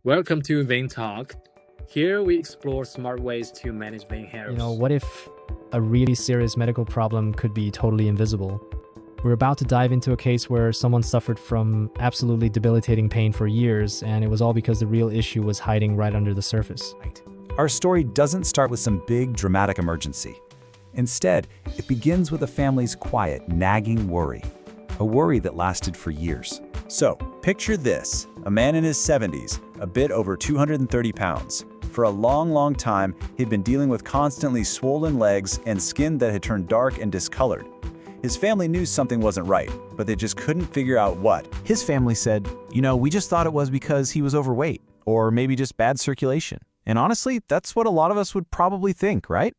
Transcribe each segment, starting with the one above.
Welcome to Vein Talk. Here we explore smart ways to manage vein hairs. What if a really serious medical problem could be totally invisible? We're about to dive into a case where someone suffered from absolutely debilitating pain for years, and it was all because the real issue was hiding right under the surface. Our story doesn't start with some big, dramatic emergency. Instead, it begins with a family's quiet, nagging worry. A worry that lasted for years. So, picture this. A man in his 70s, a bit over 230 pounds. For a long time, he'd been dealing with constantly swollen legs and skin that had turned dark and discolored. His family knew something wasn't right, but they just couldn't figure out what. His family said, we just thought it was because he was overweight, or maybe just bad circulation. And honestly, that's what a lot of us would probably think, right?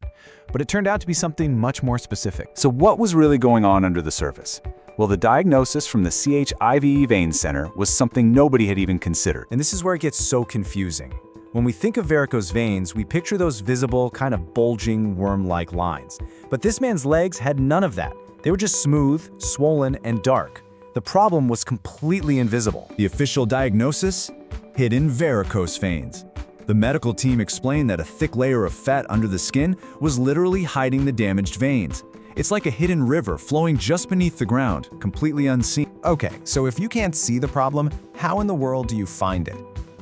But it turned out to be something much more specific. So what was really going on under the surface? Well, the diagnosis from the Chiva Vein Center was something nobody had even considered. And this is where it gets so confusing. When we think of varicose veins, we picture those visible, kind of bulging, worm-like lines. But this man's legs had none of that. They were just smooth, swollen, and dark. The problem was completely invisible. The official diagnosis? Hidden varicose veins. The medical team explained that a thick layer of fat under the skin was literally hiding the damaged veins. It's like a hidden river flowing just beneath the ground, completely unseen. Okay, so if you can't see the problem, how in the world do you find it?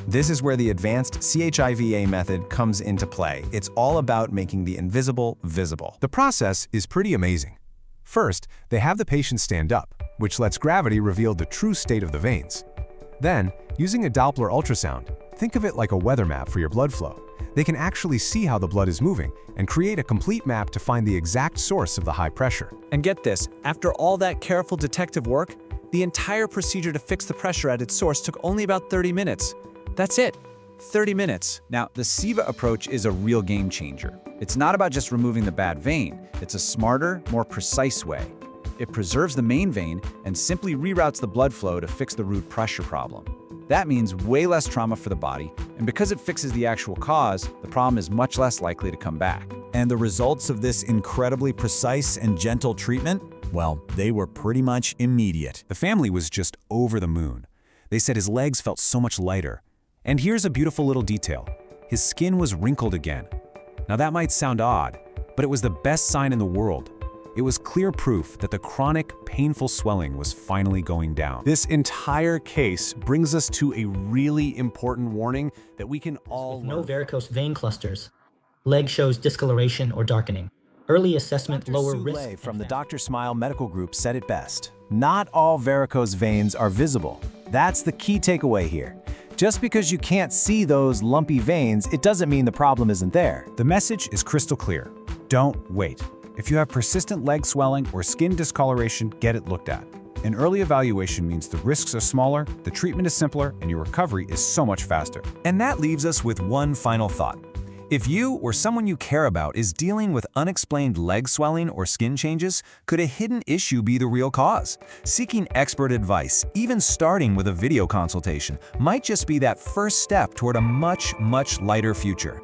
This is where the advanced CHIVA method comes into play. It's all about making the invisible visible. The process is pretty amazing. First, they have the patient stand up, which lets gravity reveal the true state of the veins. Then, using a Doppler ultrasound, think of it like a weather map for your blood flow. They can actually see how the blood is moving and create a complete map to find the exact source of the high pressure. And get this, after all that careful detective work, the entire procedure to fix the pressure at its source took only about 30 minutes. That's it. 30 minutes. Now, the Chiva approach is a real game changer. It's not about just removing the bad vein. It's a smarter, more precise way. It preserves the main vein and simply reroutes the blood flow to fix the root pressure problem. That means way less trauma for the body, and because it fixes the actual cause, the problem is much less likely to come back. And the results of this incredibly precise and gentle treatment? Well, they were pretty much immediate. The family was just over the moon. They said his legs felt so much lighter. And here's a beautiful little detail. His skin was wrinkled again. Now that might sound odd, but it was the best sign in the world. It was clear proof that the chronic, painful swelling was finally going down. This entire case brings us to a really important warning that we can all With no varicose vein clusters. Leg shows discoloration or darkening. Early assessment, lower risk. From the Dr. Smile Medical Group said it best. Not all varicose veins are visible. That's the key takeaway here. Just because you can't see those lumpy veins, it doesn't mean the problem isn't there. The message is crystal clear. Don't wait. If you have persistent leg swelling or skin discoloration, get it looked at. An early evaluation means the risks are smaller, the treatment is simpler, and your recovery is so much faster. And that leaves us with one final thought. If you or someone you care about is dealing with unexplained leg swelling or skin changes, could a hidden issue be the real cause? Seeking expert advice, even starting with a video consultation, might just be that first step toward a much lighter future.